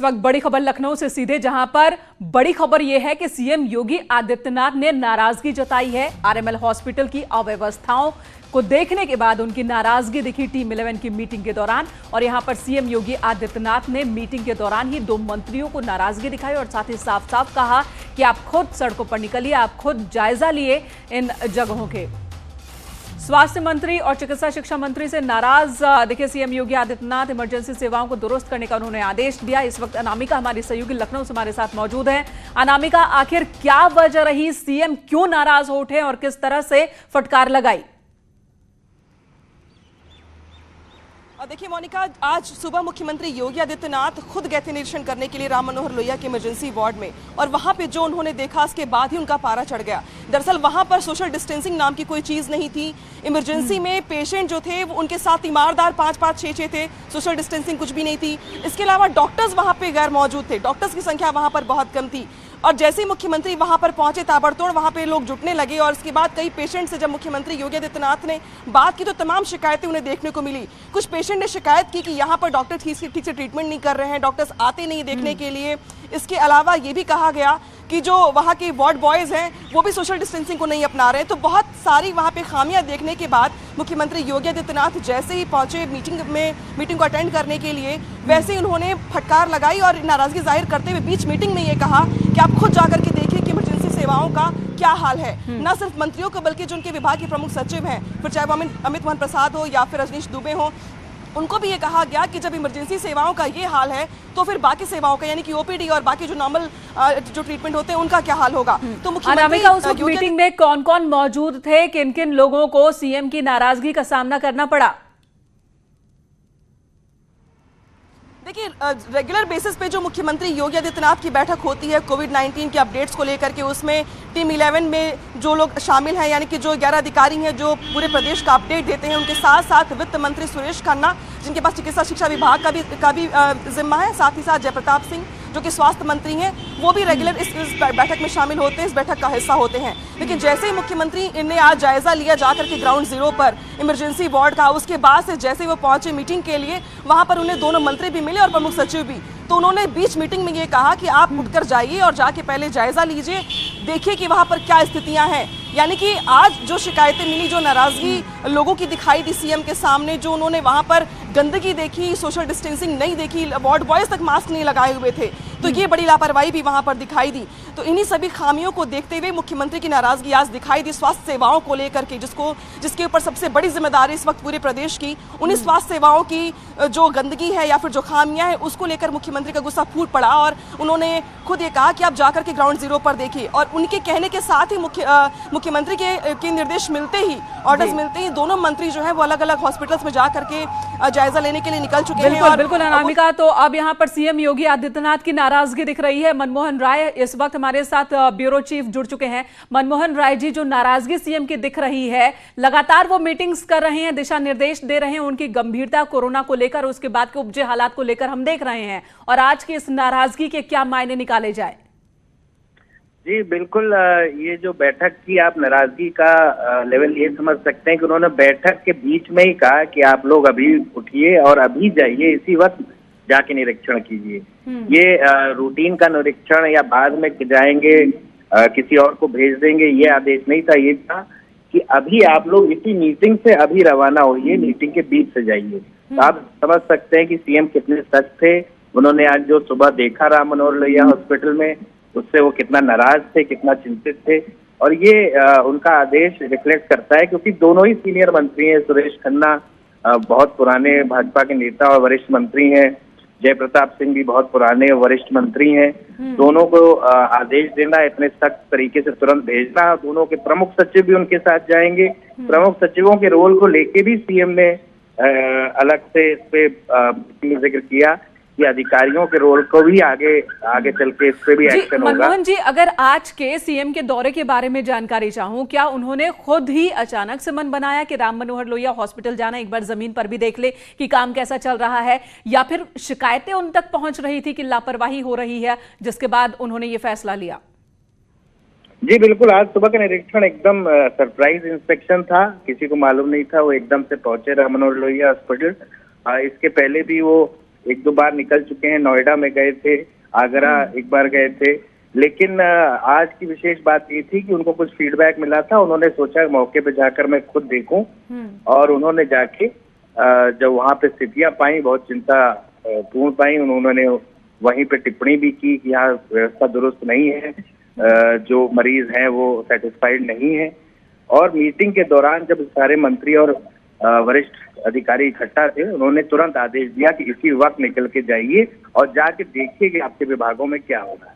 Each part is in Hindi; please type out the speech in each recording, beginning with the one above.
इस वक्त बड़ी खबर लखनऊ से सीधे, जहां पर बड़ी खबर यह है कि सीएम योगी आदित्यनाथ ने नाराजगी जताई है। आरएमएल हॉस्पिटल की अव्यवस्थाओं को देखने के बाद उनकी नाराजगी दिखी टीम 11 की मीटिंग के दौरान। और यहां पर सीएम योगी आदित्यनाथ ने मीटिंग के दौरान ही 2 मंत्रियों को नाराजगी दिखाई और साथ ही साफ साफ कहा कि आप खुद सड़कों पर निकलिए, आप खुद जायजा लिए इन जगहों के। स्वास्थ्य मंत्री और चिकित्सा शिक्षा मंत्री से नाराज देखिए सीएम योगी आदित्यनाथ। इमरजेंसी सेवाओं को दुरुस्त करने का उन्होंने आदेश दिया। इस वक्त अनामिका हमारी सहयोगी लखनऊ से हमारे साथ मौजूद है। अनामिका, आखिर क्या वजह रही, सीएम क्यों नाराज हो उठे और किस तरह से फटकार लगाई? देखिए मोनिका, आज सुबह मुख्यमंत्री योगी आदित्यनाथ खुद गए थे निरीक्षण करने के लिए राम मनोहर लोहिया के इमरजेंसी वार्ड में, और वहां पे जो उन्होंने देखा उसके बाद ही उनका पारा चढ़ गया। दरअसल वहां पर सोशल डिस्टेंसिंग नाम की कोई चीज नहीं थी। इमरजेंसी में पेशेंट जो थे वो उनके साथ तीमारदार 5-5, 6-6 थे। सोशल डिस्टेंसिंग कुछ भी नहीं थी। इसके अलावा डॉक्टर्स वहां पे गैर मौजूद थे, डॉक्टर्स की संख्या वहां पर बहुत कम थी। और जैसे ही मुख्यमंत्री वहां पर पहुंचे, ताबड़तोड़ वहां पे लोग जुटने लगे। और इसके बाद कई पेशेंट से जब मुख्यमंत्री योगी आदित्यनाथ ने बात की तो तमाम शिकायतें उन्हें देखने को मिली। कुछ पेशेंट ने शिकायत की कि यहाँ पर डॉक्टर ठीक से ट्रीटमेंट नहीं कर रहे हैं, डॉक्टर्स आते नहीं देखने के लिए। इसके अलावा ये भी कहा गया कि जो वहाँ के वार्ड बॉयज़ हैं वो भी सोशल डिस्टेंसिंग को नहीं अपना रहे। तो बहुत सारी वहाँ पे खामियां देखने के बाद मुख्यमंत्री योगी आदित्यनाथ जैसे ही पहुंचे मीटिंग को अटेंड करने के लिए, वैसे ही उन्होंने फटकार लगाई और नाराजगी जाहिर करते हुए बीच मीटिंग में ये कहा कि आप खुद जाकर के देखिए कि इमरजेंसी सेवाओं का क्या हाल है। न सिर्फ मंत्रियों को बल्कि जो उनके विभाग के प्रमुख सचिव हैं, फिर चाहे वो अमित मोहन प्रसाद हो या फिर रजनीश दुबे हो, उनको भी ये कहा गया कि जब इमरजेंसी सेवाओं का ये हाल है तो फिर बाकी सेवाओं का, यानी कि ओपीडी और बाकी जो नॉर्मल जो ट्रीटमेंट होते हैं उनका क्या हाल होगा। तो मुख्यमंत्री उस मीटिंग में कौन कौन मौजूद थे, किन किन लोगों को सीएम की नाराजगी का सामना करना पड़ा? देखिए, रेगुलर बेसिस पे जो मुख्यमंत्री योगी आदित्यनाथ की बैठक होती है कोविड-19 के अपडेट्स को लेकर के, उसमें टीम 11 में जो लोग शामिल हैं, यानी कि जो 11 अधिकारी हैं जो पूरे प्रदेश का अपडेट देते हैं, उनके साथ साथ वित्त मंत्री सुरेश खन्ना, जिनके पास चिकित्सा शिक्षा विभाग का भी जिम्मा है, साथ ही साथ जयप्रताप सिंह जो कि स्वास्थ्य मंत्री हैं, वो भी रेगुलर इस बैठक में शामिल होते हैं, इस बैठक का हिस्सा होते हैं। लेकिन जैसे ही मुख्यमंत्री ने आज जायजा लिया जाकर के ग्राउंड जीरो पर इमरजेंसी वार्ड का, उसके बाद से जैसे ही वो पहुंचे मीटिंग के लिए, वहां पर उन्हें दोनों मंत्री भी मिले और प्रमुख सचिव भी। तो उन्होंने बीच मीटिंग में ये कहा कि आप उठकर जाइए और जाके पहले जायजा लीजिए, देखिए कि वहां पर क्या स्थितियां हैं। यानी कि आज जो शिकायतें मिली, जो नाराजगी लोगों की दिखाई दी सीएम के सामने, जो उन्होंने वहां पर गंदगी देखी, सोशल डिस्टेंसिंग नहीं देखी, वार्ड बॉयज तक मास्क नहीं लगाए हुए थे, तो ये बड़ी लापरवाही भी वहां पर दिखाई दी। तो इन्हीं सभी खामियों को देखते हुए मुख्यमंत्री की नाराजगी आज दिखाई दी स्वास्थ्य सेवाओं को लेकर के, जिसके ऊपर सबसे बड़ी जिम्मेदारी इस वक्त पूरे प्रदेश की। उन्हीं स्वास्थ्य सेवाओं की जो गंदगी है या फिर जो खामियां हैं, उसको लेकर मुख्यमंत्री का गुस्सा फूट पड़ा और उन्होंने खुद ये कहा कि आप जाकर के ग्राउंड जीरो पर देखिए। और उनके कहने के साथ ही मुख्यमंत्री के निर्देश मिलते ही, ऑर्डर्स मिलते ही, दोनों मंत्री जो है वो अलग अलग हॉस्पिटल्स में जाकर के जायजा लेने के लिए निकल चुके हैं। बिल्कुल अनामिका, तो अब यहाँ पर सीएम योगी आदित्यनाथ की नाराजगी दिख रही है। मनमोहन राय इस वक्त हमारे साथ ब्यूरो चीफ जुड़ चुके हैं। मनमोहन राय जी, जो नाराजगी सीएम की दिख रही है, लगातार वो मीटिंग्स कर रहे हैं, दिशा निर्देश दे रहे हैं, उनकी गंभीरता कोरोना को लेकर, उसके बाद के उपजे हालात को लेकर हम देख रहे हैं, और आज की इस नाराजगी के क्या मायने निकाले जाए? जी बिल्कुल, ये जो बैठक की आप नाराजगी का लेवल ये समझ सकते हैं कि उन्होंने बैठक के बीच में ही कहा कि आप लोग अभी उठिए और अभी जाइए, इसी वक्त जाके निरीक्षण कीजिए। ये रूटीन का निरीक्षण या बाद में जाएंगे किसी और को भेज देंगे, ये आदेश नहीं था। ये था कि अभी आप लोग इसी मीटिंग से अभी रवाना होइए, मीटिंग के बीच से जाइए। तो आप समझ सकते हैं कि सीएम कितने सख्त थे। उन्होंने आज जो सुबह देखा राम मनोहर लोहिया हॉस्पिटल में, उससे वो कितना नाराज थे, कितना चिंतित थे। और ये उनका आदेश रिफ्लेक्ट करता है, क्योंकि दोनों ही सीनियर मंत्री हैं। सुरेश खन्ना बहुत पुराने भाजपा के नेता और वरिष्ठ मंत्री हैं, जयप्रताप सिंह भी बहुत पुराने वरिष्ठ मंत्री हैं। दोनों को आदेश देना, इतने सख्त तरीके से तुरंत भेजना, दोनों के प्रमुख सचिव भी उनके साथ जाएंगे। प्रमुख सचिवों के रोल को लेके भी सीएम ने अलग से इस पे जिक्र किया कि अधिकारियों के रोल को भी आगे चल के इस पे भी एक्शन होगा। मनमोहन जी, अगर आज के सीएम के दौरे के बारे में जानकारी चाहूं, क्या उन्होंने खुद ही अचानक से मन बनाया कि राम मनोहर लोहिया हॉस्पिटल जाना, एक बार जमीन पर भी देख ले कि काम कैसा चल रहा है, या फिर शिकायतें उन तक पहुंच रही थी कि लापरवाही हो रही है, जिसके बाद उन्होंने ये फैसला लिया? जी बिल्कुल, आज सुबह का निरीक्षण एकदम सरप्राइज इंस्पेक्शन था, किसी को मालूम नहीं था, वो एकदम से पहुंचे राम मनोहर लोहिया हॉस्पिटल। इसके पहले भी वो एक दो बार निकल चुके हैं, नोएडा में गए थे, आगरा एक बार गए थे। लेकिन आज की विशेष बात ये थी कि उनको कुछ फीडबैक मिला था, उन्होंने सोचा मौके पे जाकर मैं खुद देखूं, और उन्होंने जाके जब वहां पे स्थितियां पाई, बहुत चिंता पूर्ण पाई, उन्होंने वहीं पे टिप्पणी भी की कि यहाँ व्यवस्था दुरुस्त नहीं है, जो मरीज हैं वो सेटिस्फाइड नहीं है। और मीटिंग के दौरान जब सारे मंत्री और वरिष्ठ अधिकारी इकट्ठा थे, उन्होंने तुरंत आदेश दिया कि इसी वक्त निकल के जाइए और जाके देखिए कि आपके विभागों में क्या होगा।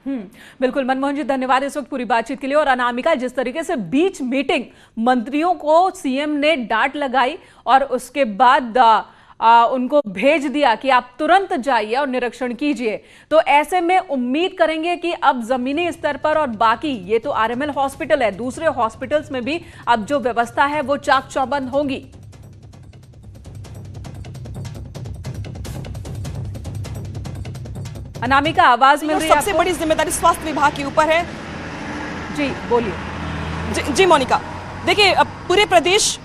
बिल्कुल मनमोहन जी, धन्यवाद इस वक्त पूरी बातचीत के लिए। और अनामिका, जिस तरीके से बीच मीटिंग मंत्रियों को सीएम ने डांट लगाई और उसके बाद उनको भेज दिया कि आप तुरंत जाइए और निरीक्षण कीजिए, तो ऐसे में उम्मीद करेंगे कि अब जमीनी स्तर पर और बाकी, ये तो आरएमएल हॉस्पिटल है, दूसरे हॉस्पिटल्स में भी अब जो व्यवस्था है वो चाक चौबंद होगी। अनामिका, आवाज मिल रही है? सबसे बड़ी जिम्मेदारी स्वास्थ्य विभाग के ऊपर है। जी बोलिए। जी मोनिका, देखिए अब पूरे प्रदेश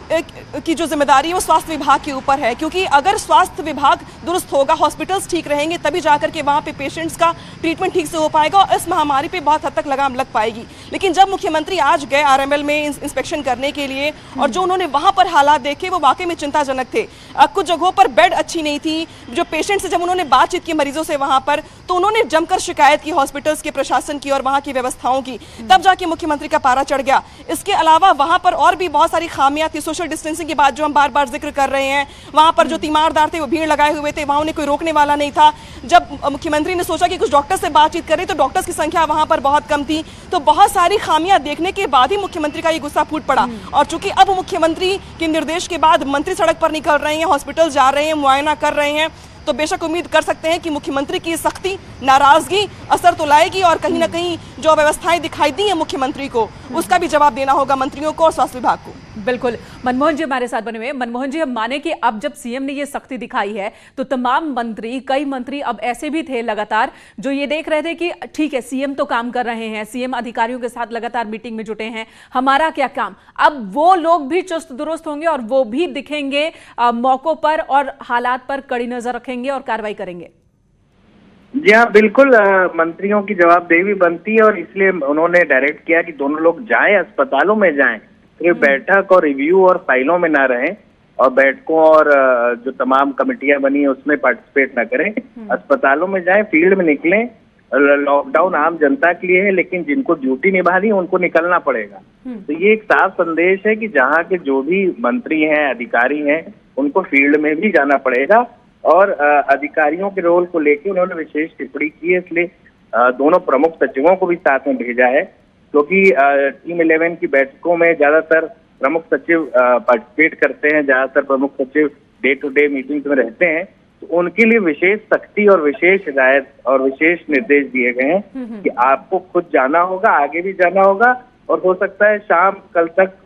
की जो जिम्मेदारी है वो स्वास्थ्य विभाग के ऊपर है, क्योंकि अगर स्वास्थ्य विभाग दुरुस्त होगा, हॉस्पिटल्स ठीक रहेंगे, तभी जाकर के वहां पे पेशेंट्स का ट्रीटमेंट ठीक से हो पाएगा और इस महामारी पे बहुत हद तक लगाम लग पाएगी। लेकिन जब मुख्यमंत्री आज गए आरएमएल में इंस्पेक्शन करने के लिए, और जो उन्होंने वहां पर हालात देखे वो वाकई में चिंताजनक थे। कुछ जगहों पर बेड अच्छी नहीं थी, जो पेशेंट से जब उन्होंने बातचीत की मरीजों से वहां पर, तो उन्होंने जमकर शिकायत की हॉस्पिटल्स के प्रशासन की और वहां की व्यवस्थाओं की, तब जाके मुख्यमंत्री का पारा चढ़ गया। इसके अलावा वहां पर और भी बहुत सारी खामियां थी। सोशल डिस्टेंसिंग की बात जो हम बार बार जिक्र कर रहे हैं, वहां पर जो तीमारदार थे वो भीड़ लगाए हुए थे, वहां उन्हें कोई रोकने वाला नहीं था। जब मुख्यमंत्री ने सोचा कि कुछ डॉक्टर से बातचीत करें, तो डॉक्टर्स की संख्या वहां पर बहुत कम थी। तो बहुत सारी खामियां देखने के बाद ही मुख्यमंत्री का ये गुस्सा फूट पड़ा। और चूंकि अब मुख्यमंत्री के निर्देश के बाद मंत्री सड़क पर निकल रहे हैं, हॉस्पिटल जा रहे हैं, मुआयना कर रहे हैं, तो बेशक उम्मीद कर सकते हैं कि मुख्यमंत्री की सख्ती, नाराजगी असर तो लाएगी और कहीं ना कहीं जो व्यवस्थाएं दिखाई दी हैं मुख्यमंत्री को, उसका भी जवाब देना होगा मंत्रियों को और स्वास्थ्य विभाग को। बिल्कुल, मनमोहन जी हमारे साथ बने हुए हैं। मनमोहन जी, हम माने कि अब जब सीएम ने ये सख्ती दिखाई है, तो तमाम मंत्री, कई मंत्री अब ऐसे भी थे लगातार जो ये देख रहे थे कि ठीक है, सीएम तो काम कर रहे हैं, सीएम अधिकारियों के साथ लगातार मीटिंग में जुटे हैं, हमारा क्या काम। अब वो लोग भी चुस्त दुरुस्त होंगे और वो भी दिखेंगे मौकों पर और हालात पर कड़ी नजर रखेंगे और कार्रवाई करेंगे। जी हाँ, बिल्कुल, मंत्रियों की जवाबदेही भी बनती है, और इसलिए उन्होंने डायरेक्ट किया कि दोनों लोग जाएं, अस्पतालों में जाएं, सिर्फ बैठक और रिव्यू और फाइलों में ना रहें, और बैठकों और जो तमाम कमेटियां बनी है उसमें पार्टिसिपेट ना करें, अस्पतालों में जाएं, फील्ड में निकलें। लॉकडाउन आम जनता के लिए है, लेकिन जिनको ड्यूटी निभानी है उनको निकलना पड़ेगा। तो ये एक साफ संदेश है कि जहाँ के जो भी मंत्री हैं, अधिकारी हैं, उनको फील्ड में भी जाना पड़ेगा। और अधिकारियों के रोल को लेकर उन्होंने विशेष टिप्पणी की है, इसलिए दोनों प्रमुख सचिवों को भी साथ में भेजा है, क्योंकि टीम 11 की बैठकों में ज्यादातर प्रमुख सचिव पार्टिसिपेट करते हैं, ज्यादातर प्रमुख सचिव डे टू डे मीटिंग्स में रहते हैं, तो उनके लिए विशेष सख्ती और विशेष हिदायत और विशेष निर्देश दिए गए हैं कि आपको खुद जाना होगा, आगे भी जाना होगा, और हो सकता है शाम कल तक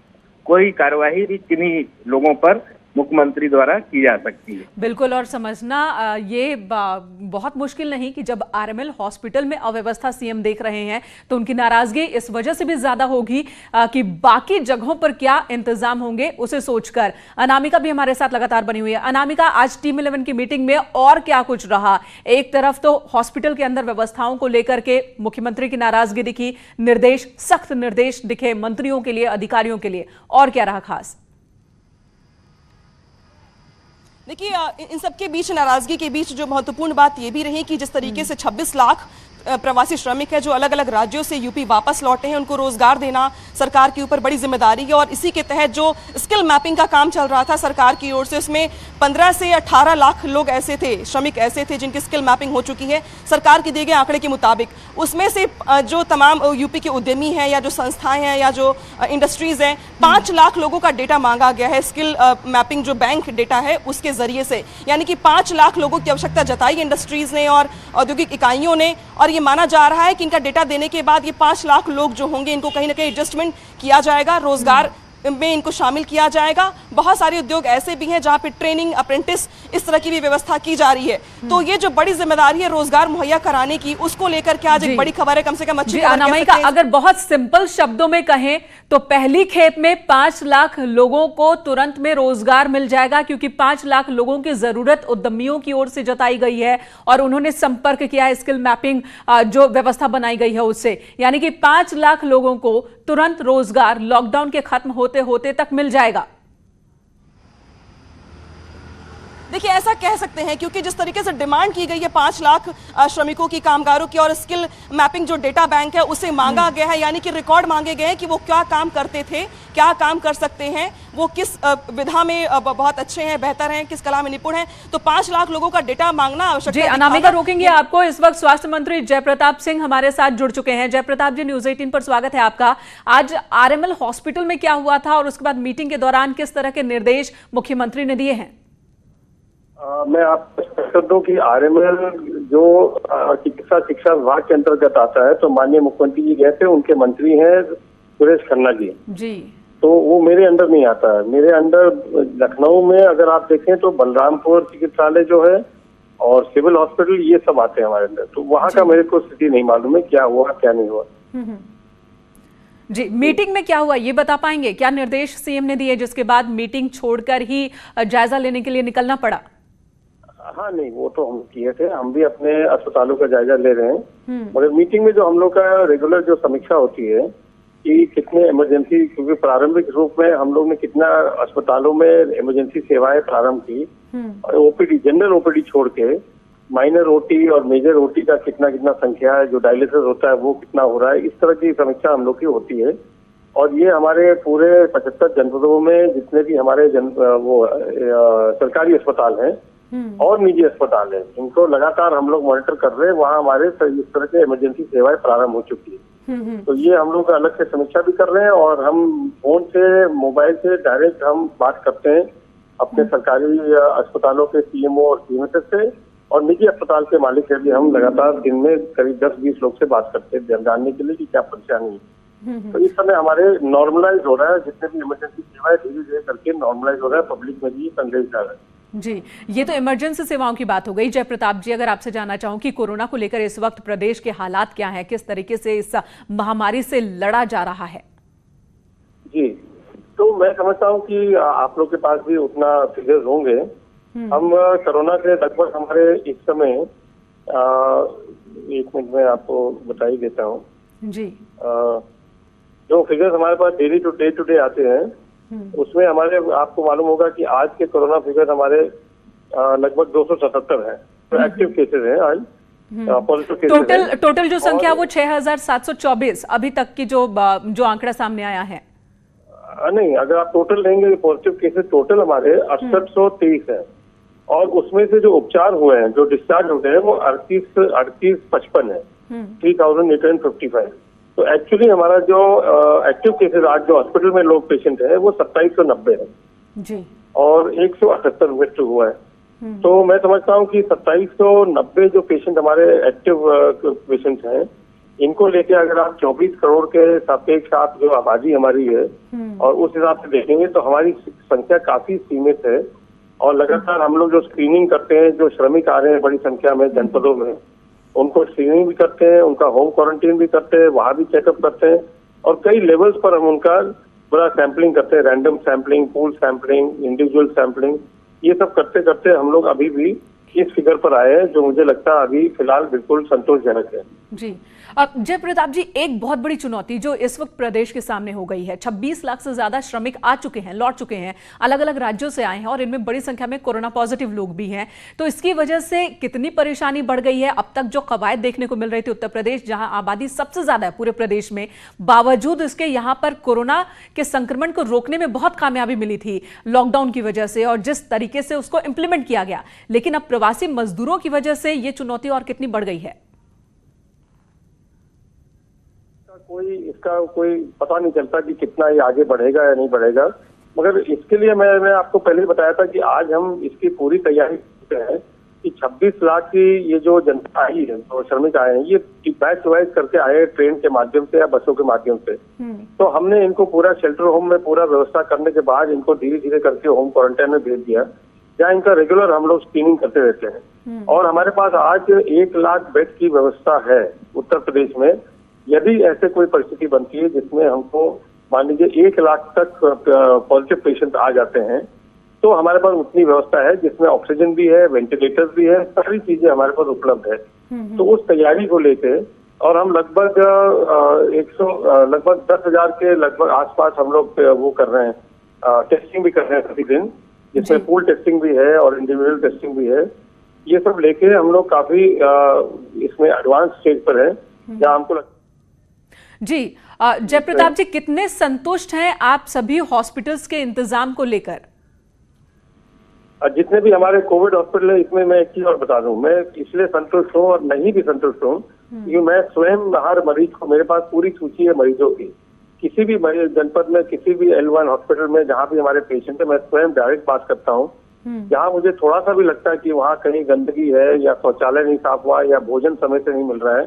कोई कार्यवाही भी किन्हीं लोगों पर मुख्यमंत्री द्वारा की जा सकती है। बिल्कुल, और समझना ये बहुत मुश्किल नहीं कि जब आरएमएल हॉस्पिटल में अव्यवस्था सीएम देख रहे हैं, तो उनकी नाराजगी इस वजह से भी ज्यादा होगी कि बाकी जगहों पर क्या इंतजाम होंगे उसे सोचकर। अनामिका भी हमारे साथ लगातार बनी हुई है। अनामिका, आज टीम 11 की मीटिंग में और क्या कुछ रहा? एक तरफ तो हॉस्पिटल के अंदर व्यवस्थाओं को लेकर के मुख्यमंत्री की नाराजगी दिखी, निर्देश, सख्त निर्देश दिखे मंत्रियों के लिए, अधिकारियों के लिए, और क्या रहा खास? देखिए, इन सबके बीच, नाराजगी के बीच, जो महत्वपूर्ण बात ये भी रही कि जिस तरीके से 26 लाख प्रवासी श्रमिक है जो अलग अलग राज्यों से यूपी वापस लौटे हैं, उनको रोजगार देना सरकार के ऊपर बड़ी जिम्मेदारी है। और इसी के तहत जो स्किल मैपिंग का काम चल रहा था सरकार की ओर से, उसमें 15 से 18 लाख लोग ऐसे थे, श्रमिक ऐसे थे जिनकी स्किल मैपिंग हो चुकी है सरकार के दिए गए आंकड़े के मुताबिक। उसमें से जो तमाम यूपी के उद्यमी हैं या जो संस्थाएं हैं या जो इंडस्ट्रीज हैं, 5 लाख लोगों का डेटा मांगा गया है स्किल मैपिंग जो बैंक डेटा है उसके जरिए से। यानी कि 5 लाख लोगों की आवश्यकता जताई इंडस्ट्रीज ने और औद्योगिक इकाइयों ने, और ये माना जा रहा है कि इनका डेटा देने के बाद ये 5 लाख लोग जो होंगे, इनको कहीं ना कहीं एडजस्टमेंट किया जाएगा, रोजगार में इनको शामिल किया जाएगा। बहुत सारे उद्योग ऐसे भी हैं जहां पे ट्रेनिंग, अप्रेंटिस, इस तरह की भी व्यवस्था की जा रही है। तो ये जो बड़ी जिम्मेदारी है रोजगार मुहैया कराने की, उसको लेकर के आज एक बड़ी खबर है, कम से कम अच्छी खबर कह सकते हैं। अगर बहुत सिंपल शब्दों में कहें तो पहली खेप में 5 लाख लोगों को तुरंत में रोजगार मिल जाएगा, क्योंकि 5 लाख लोगों की जरूरत उद्यमियों की ओर से जताई गई है और उन्होंने संपर्क किया है स्किल मैपिंग जो व्यवस्था बनाई गई है उससे, यानी कि 5 लाख लोगों को तुरंत रोजगार लॉकडाउन के खत्म होते होते तक मिल जाएगा। देखिए ऐसा कह सकते हैं, क्योंकि जिस तरीके से डिमांड की गई है 5 लाख श्रमिकों की, कामगारों की, और स्किल मैपिंग जो डेटा बैंक है उसे मांगा गया है, यानी कि रिकॉर्ड मांगे गए हैं कि वो क्या काम करते थे, क्या काम कर सकते हैं, वो किस विधा में बहुत अच्छे हैं, बेहतर हैं, किस कला में निपुण हैं। तो 5 लाख लोगों का डेटा मांगना आवश्यक है। अनामिका, रोकेंगे आपको। इस वक्त स्वास्थ्य मंत्री जयप्रताप सिंह हमारे साथ जुड़ चुके हैं। जयप्रताप जी, न्यूज 18 पर स्वागत है आपका। आज आरएमएल हॉस्पिटल में क्या हुआ था और उसके बाद मीटिंग के दौरान किस तरह के निर्देश मुख्यमंत्री ने दिए हैं? मैं आपको स्पष्ट कर दूं कि आरएमएल जो चिकित्सा शिक्षा विभाग के अंतर्गत आता है, तो माननीय मुख्यमंत्री जी गए थे, उनके मंत्री हैं सुरेश खन्ना जी। तो वो मेरे अंडर नहीं आता है। मेरे अंडर लखनऊ में अगर आप देखें तो बलरामपुर चिकित्सालय जो है और सिविल हॉस्पिटल, ये सब आते हैं हमारे अंदर। तो वहाँ का मेरे को स्थिति नहीं मालूम है क्या हुआ क्या नहीं हुआ। जी, मीटिंग में क्या हुआ ये बता पाएंगे? क्या निर्देश सीएम ने दिए जिसके बाद मीटिंग छोड़कर ही जायजा लेने के लिए निकलना पड़ा? हाँ नहीं, वो तो हम किए थे, हम भी अपने अस्पतालों का जायजा ले रहे हैं। मगर मीटिंग में जो हम लोग का रेगुलर जो समीक्षा होती है कि कितने इमरजेंसी, क्योंकि प्रारंभिक रूप में हम लोग ने कितना अस्पतालों में इमरजेंसी सेवाएं प्रारंभ की, और ओपीडी, जनरल ओपीडी छोड़ के माइनर ओटी और मेजर ओटी का कितना संख्या है, जो डायलिसिस होता है वो कितना हो रहा है, इस तरह की समीक्षा हम लोग की होती है। और ये हमारे पूरे 75 जनपदों में जितने भी हमारे सरकारी अस्पताल हैं और निजी अस्पताल है, इनको लगातार हम लोग मॉनिटर कर रहे हैं। वहाँ हमारे इस तरह के इमरजेंसी सेवाएं प्रारंभ हो चुकी है। तो ये हम लोग अलग से समीक्षा भी कर रहे हैं, और हम फोन से, मोबाइल से डायरेक्ट हम बात करते हैं अपने सरकारी अस्पतालों के सीएमओ और सीएमएचएस से, और निजी अस्पताल के मालिक से भी हम लगातार दिन में करीब 10-20 लोग से बात करते हैं जानने के लिए कि क्या परेशानी है। तो इस समय हमारे नॉर्मलाइज हो रहा है, जितने भी इमरजेंसी सेवाएं धीरे धीरे करके नॉर्मलाइज हो रहा है, पब्लिक में भी संदेश जा रहा है। जी, ये तो इमरजेंसी सेवाओं की बात हो गई। जयप्रताप जी, अगर आपसे जानना चाहूं कि कोरोना को लेकर इस वक्त प्रदेश के हालात क्या हैं, किस तरीके से इस महामारी से लड़ा जा रहा है? जी, तो मैं समझता हूं कि आप लोग के पास भी उतना फिगर्स होंगे। हम कोरोना के लगभग हमारे इस समय 1 मिनट में आपको बता ही देता हूँ जी। जो फिगर्स हमारे पास डे टू डे आते हैं, उसमें हमारे, आपको मालूम होगा कि आज के कोरोना फिगर हमारे लगभग 277 है। तो एक्टिव केसेस हैं आज, पॉजिटिव केसेस टोटल जो संख्या वो 6724 अभी तक की जो आंकड़ा सामने आया है। नहीं, अगर आप टोटल लेंगे पॉजिटिव केसेस टोटल हमारे 6823 है, और उसमें से जो उपचार हुए हैं, जो डिस्चार्ज हो गए हैं, वो 3855 है, 3855। तो एक्चुअली हमारा जो एक्टिव केसेस आज जो हॉस्पिटल में लोग पेशेंट है वो 2790 है जी, और 178 मृत्यु हुआ है। तो मैं समझता हूँ कि 2790 जो पेशेंट हमारे एक्टिव पेशेंट हैं, इनको लेके अगर आप 24 करोड़ के सापेक्ष आप जो आबादी हमारी है और उस हिसाब से देखेंगे तो हमारी संख्या काफी सीमित है। और लगातार हम लोग जो स्क्रीनिंग करते हैं, जो श्रमिक आ रहे हैं बड़ी संख्या में जनपदों में, उनको स्क्रीनिंग भी करते हैं, उनका होम क्वारंटीन भी करते हैं, वहाँ भी चेकअप करते हैं, और कई लेवल्स पर हम उनका बड़ा सैंपलिंग करते हैं, random sampling, pool sampling, individual sampling. ये सब करते करते हम लोग अभी भी इस फिगर पर आए हैं, जो मुझे लगता है अभी फिलहाल बिल्कुल संतोषजनक है। जी, अब जयप्रताप जी, एक बहुत बड़ी चुनौती जो इस वक्त प्रदेश के सामने हो गई है, 26 लाख से ज्यादा श्रमिक आ चुके हैं, लौट चुके हैं, अलग अलग राज्यों से आए हैं, और इनमें बड़ी संख्या में कोरोना पॉजिटिव लोग भी हैं। तो इसकी वजह से कितनी परेशानी बढ़ गई है? अब तक जो कवायद देखने को मिल रही थी, उत्तर प्रदेश जहां आबादी सबसे ज्यादा है पूरे प्रदेश में, बावजूद इसके यहाँ पर कोरोना के संक्रमण को रोकने में बहुत कामयाबी मिली थी लॉकडाउन की वजह से, और जिस तरीके से उसको इंप्लीमेंट किया गया, लेकिन अब प्रवासी मजदूरों की वजह से ये चुनौती और कितनी बढ़ गई है? इसका कोई पता नहीं चलता कि कितना ये आगे बढ़ेगा या नहीं बढ़ेगा। मगर इसके लिए मैं आपको पहले ही बताया था कि आज हम इसकी पूरी तैयारी करते हैं कि 26 लाख की ये जो जनता आई है, जो श्रमिक आए हैं, ये बैच वाइज करके आए ट्रेन के माध्यम से या बसों के माध्यम से। तो तो हमने इनको पूरा शेल्टर होम में पूरा व्यवस्था करने के बाद इनको धीरे धीरे करके होम क्वारंटाइन में भेज दिया, जहाँ इनका रेगुलर हम लोग स्क्रीनिंग करते रहते हैं। और हमारे पास आज 1 लाख बेड की व्यवस्था है उत्तर प्रदेश में। यदि ऐसे कोई परिस्थिति बनती है जिसमें हमको मान लीजिए 1 लाख तक पॉजिटिव पेशेंट आ जाते हैं, तो हमारे पास उतनी व्यवस्था है जिसमें ऑक्सीजन भी है, वेंटिलेटर्स भी है, सारी चीजें हमारे पास उपलब्ध है। तो उस तैयारी को लेके और हम लगभग 10,000 के लगभग आसपास हम लोग वो कर रहे हैं, टेस्टिंग भी कर रहे हैं प्रतिदिन, जिसमें पूल टेस्टिंग भी है और इंडिविजुअल टेस्टिंग भी है। ये सब लेके हम लोग काफी इसमें एडवांस स्टेज पर है, जहाँ हमको जी। जयप्रताप जी, कितने संतुष्ट हैं आप सभी हॉस्पिटल्स के इंतजाम को लेकर? जितने भी हमारे कोविड हॉस्पिटल है, इसमें मैं एक चीज और बता दूं, मैं इसलिए संतुष्ट हूँ और नहीं भी संतुष्ट हूँ क्योंकि मैं स्वयं हर मरीज को, मेरे पास पूरी सूची है मरीजों की, किसी भी जनपद में किसी भी L1 हॉस्पिटल में जहाँ भी हमारे पेशेंट है, मैं स्वयं डायरेक्ट बात करता हूँ। जहाँ मुझे थोड़ा सा भी लगता है कि वहाँ कहीं गंदगी है या शौचालय नहीं साफ हुआ या भोजन समय से नहीं मिल रहा है,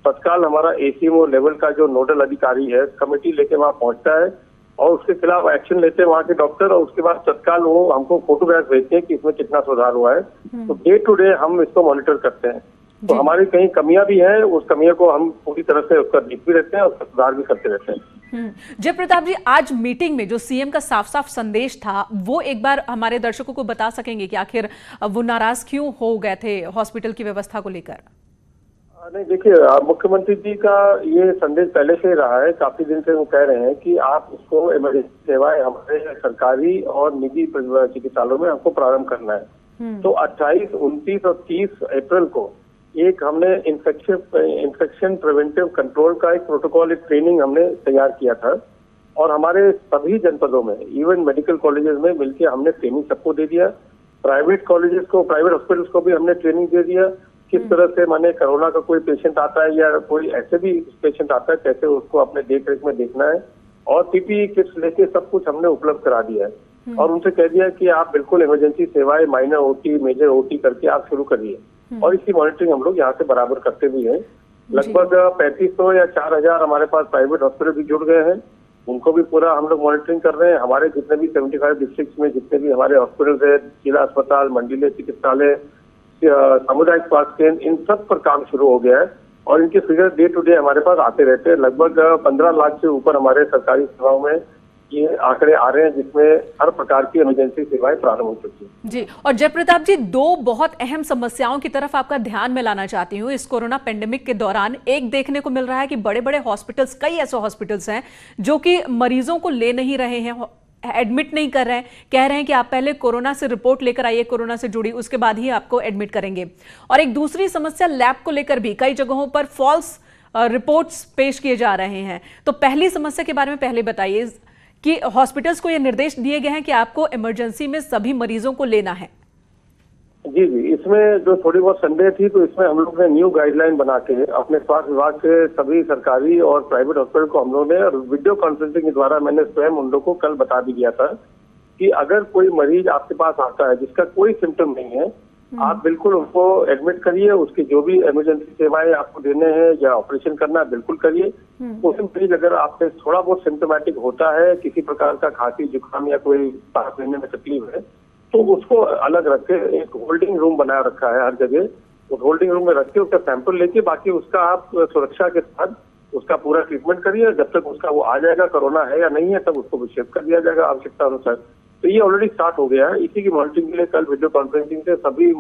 तत्काल हमारा ACMO लेवल का जो नोडल अधिकारी है कमेटी लेके वहाँ पहुंचता है और उसके खिलाफ एक्शन लेते हैं वहाँ के डॉक्टर, और उसके बाद तत्काल वो हमको फोटोग्राफ भेजते हैं कि इसमें कितना सुधार हुआ है। तो डे टू डे हम इसको मॉनिटर करते हैं। तो हमारी कहीं कमियां भी हैं, उस कमियों को हम पूरी तरह से उसका देख भी रहते हैं और उसका सुधार भी करते रहते हैं। जयप्रताप जी, आज मीटिंग में जो सीएम का साफ साफ संदेश था, वो एक बार हमारे दर्शकों को बता सकेंगे कि आखिर वो नाराज क्यों हो गए थे हॉस्पिटल की व्यवस्था को लेकर? नहीं, देखिए, मुख्यमंत्री जी का ये संदेश पहले से रहा है, काफी दिन से वो कह रहे हैं कि आप इसको इमरजेंसी सेवाएं हमारे सरकारी और निजी चिकित्सालयों में हमको प्रारंभ करना है। तो 28, 29 और 30 अप्रैल को एक हमने इन्फेक्शन प्रिवेंटिव कंट्रोल का एक प्रोटोकॉल, एक ट्रेनिंग हमने तैयार किया था और हमारे सभी जनपदों में, इवन मेडिकल कॉलेजेस में मिलकर हमने ट्रेनिंग सबको दे दिया। प्राइवेट कॉलेजेस को, प्राइवेट हॉस्पिटल्स को भी हमने ट्रेनिंग दे दिया किस तरह से, माने कोरोना का कोई पेशेंट आता है या कोई ऐसे भी पेशेंट आता है, कैसे उसको अपने देख रेख में देखना है, और PPE किट्स लेके सब कुछ हमने उपलब्ध करा दिया है और उनसे कह दिया कि आप बिल्कुल इमरजेंसी सेवाएं माइनर OT, मेजर OT करके आप शुरू करिए। और इसकी मॉनिटरिंग हम लोग यहाँ से बराबर करते भी हैं। लगभग 3500 या 4000 हमारे पास प्राइवेट हॉस्पिटल भी जुड़ गए हैं, उनको भी पूरा हम लोग मॉनिटरिंग कर रहे हैं। हमारे जितने भी 75 डिस्ट्रिक्ट में जितने भी हमारे हॉस्पिटल है, जिला अस्पताल, मंडलीय चिकित्सालय, सामुदायिक स्वास्थ्य केंद्र, इन सब पर काम शुरू हो गया है और इनके फिगर डे टू डे हमारे पास आते रहते हैं। लगभग 15 लाख से ऊपर हमारे सरकारी सेवाओं में ये आंकड़े आ रहे हैं, जिसमें हर प्रकार की इमरजेंसी सेवाएं प्रारंभ हो चुकी है। जी, और जयप्रताप जी, 2 बहुत अहम समस्याओं की तरफ आपका ध्यान में लाना चाहती हूँ। इस कोरोना पेंडेमिक के दौरान एक देखने को मिल रहा है कि बड़े बड़े हॉस्पिटल्स, कई ऐसे हॉस्पिटल्स हैं जो कि मरीजों को ले नहीं रहे हैं, एडमिट नहीं कर रहे हैं, कह रहे हैं कि आप पहले कोरोना से रिपोर्ट लेकर आइए, कोरोना से जुड़ी, उसके बाद ही आपको एडमिट करेंगे। और एक दूसरी समस्या लैब को लेकर भी कई जगहों पर फॉल्स रिपोर्ट्स पेश किए जा रहे हैं। तो पहली समस्या के बारे में पहले बताइए कि हॉस्पिटल्स को यह निर्देश दिए गए हैं कि आपको इमरजेंसी में सभी मरीजों को लेना है। जी, इसमें जो थोड़ी बहुत संदेह थी, तो इसमें हम लोग ने न्यू गाइडलाइन बना के अपने स्वास्थ्य विभाग के सभी सरकारी और प्राइवेट हॉस्पिटल को हम लोग ने वीडियो कॉन्फ्रेंसिंग के द्वारा मैंने स्वयं उन लोगों को कल बता भी दिया था कि अगर कोई मरीज आपके पास आता है जिसका कोई सिम्टम नहीं है, आप बिल्कुल उनको एडमिट करिए, उसकी जो भी इमरजेंसी सेवाएं आपको देने हैं या ऑपरेशन करना है बिल्कुल करिए। उस मरीज अगर आपसे थोड़ा बहुत सिम्टोमेटिक होता है, किसी प्रकार का खांसी जुकाम या कोई सांस लेने में तकलीफ है, तो उसको अलग रख के एक होल्डिंग रूम बना रखा है हर जगह, उस होल्डिंग रूम में रख के उसका सैंपल लेके बाकी उसका आप सुरक्षा के साथ उसका पूरा ट्रीटमेंट करिए। जब तक उसका वो आ जाएगा, कोरोना है या नहीं है, तब उसको विक्षेप कर दिया जाएगा आवश्यकता अनुसार। तो ये ऑलरेडी स्टार्ट हो गया है। इसी की मॉनिटरिंग के लिए कल वीडियो कॉन्फ्रेंसिंग से सभी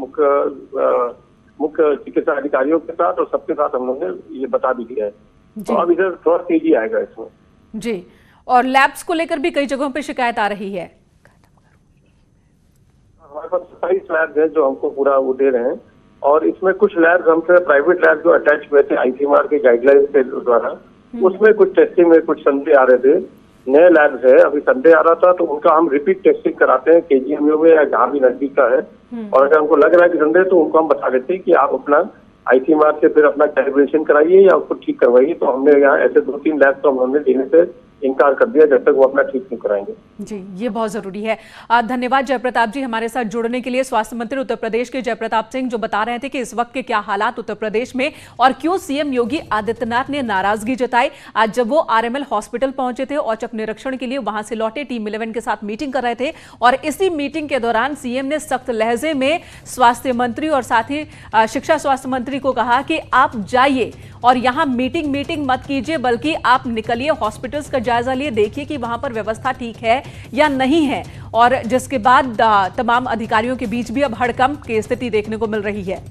मुख्य चिकित्सा अधिकारियों के साथ और सबके साथ हम लोगों ने ये बता भी दिया है। तो अब इधर थोड़ा तेजी आएगा इसमें। जी, और लैब्स को लेकर भी कई जगहों पे शिकायत आ रही है। हमारे पास 27 लैब्स हैं जो हमको पूरा वो दे रहे हैं और इसमें कुछ लैब्स हमसे प्राइवेट लैब जो अटैच हुए थे ICMR के गाइडलाइन के द्वारा, उसमें कुछ टेस्टिंग में कुछ संदेह आ रहे थे। नए लैब्स है, अभी संदेह आ रहा था तो उनका हम रिपीट टेस्टिंग कराते हैं KGMU में या जहाँ भी नजदीक का है, और अगर हमको लग रहा है कि संदेह तो उनको हम बता देते हैं कि आप अपना ICMR से फिर अपना कैलिब्रेशन कराइए या उसको ठीक करवाइए। तो हमने यहाँ ऐसे 2-3 लैब्स तो हमने देने से इनकार कर दिया जब तक वो अपना ठीक नहीं कराएंगे। जी, ये बहुत जरूरी है। धन्यवाद जयप्रताप जी हमारे साथ जुड़ने के लिए। स्वास्थ्य मंत्री उत्तर प्रदेश के जयप्रताप सिंह जो बता रहे थे कि इस वक्त के क्या हालात उत्तर प्रदेश में और क्यों सीएम योगी आदित्यनाथ ने नाराजगी जताई। आज जब वो आरएमएल हॉस्पिटल पहुंचे थे औचक निरीक्षण के लिए, वहां से लौटे, टीम 11 के साथ मीटिंग कर रहे थे और इसी मीटिंग के दौरान सीएम ने सख्त लहजे में स्वास्थ्य मंत्री और साथ ही शिक्षा स्वास्थ्य मंत्री को कहा कि आप जाइए और यहां मीटिंग मत कीजिए, बल्कि आप निकलिए, हॉस्पिटल्स का जायजा लिए, देखिए कि वहां पर व्यवस्था ठीक है या नहीं है। और जिसके बाद तमाम अधिकारियों के बीच भी अब हड़कंप की स्थिति देखने को मिल रही है।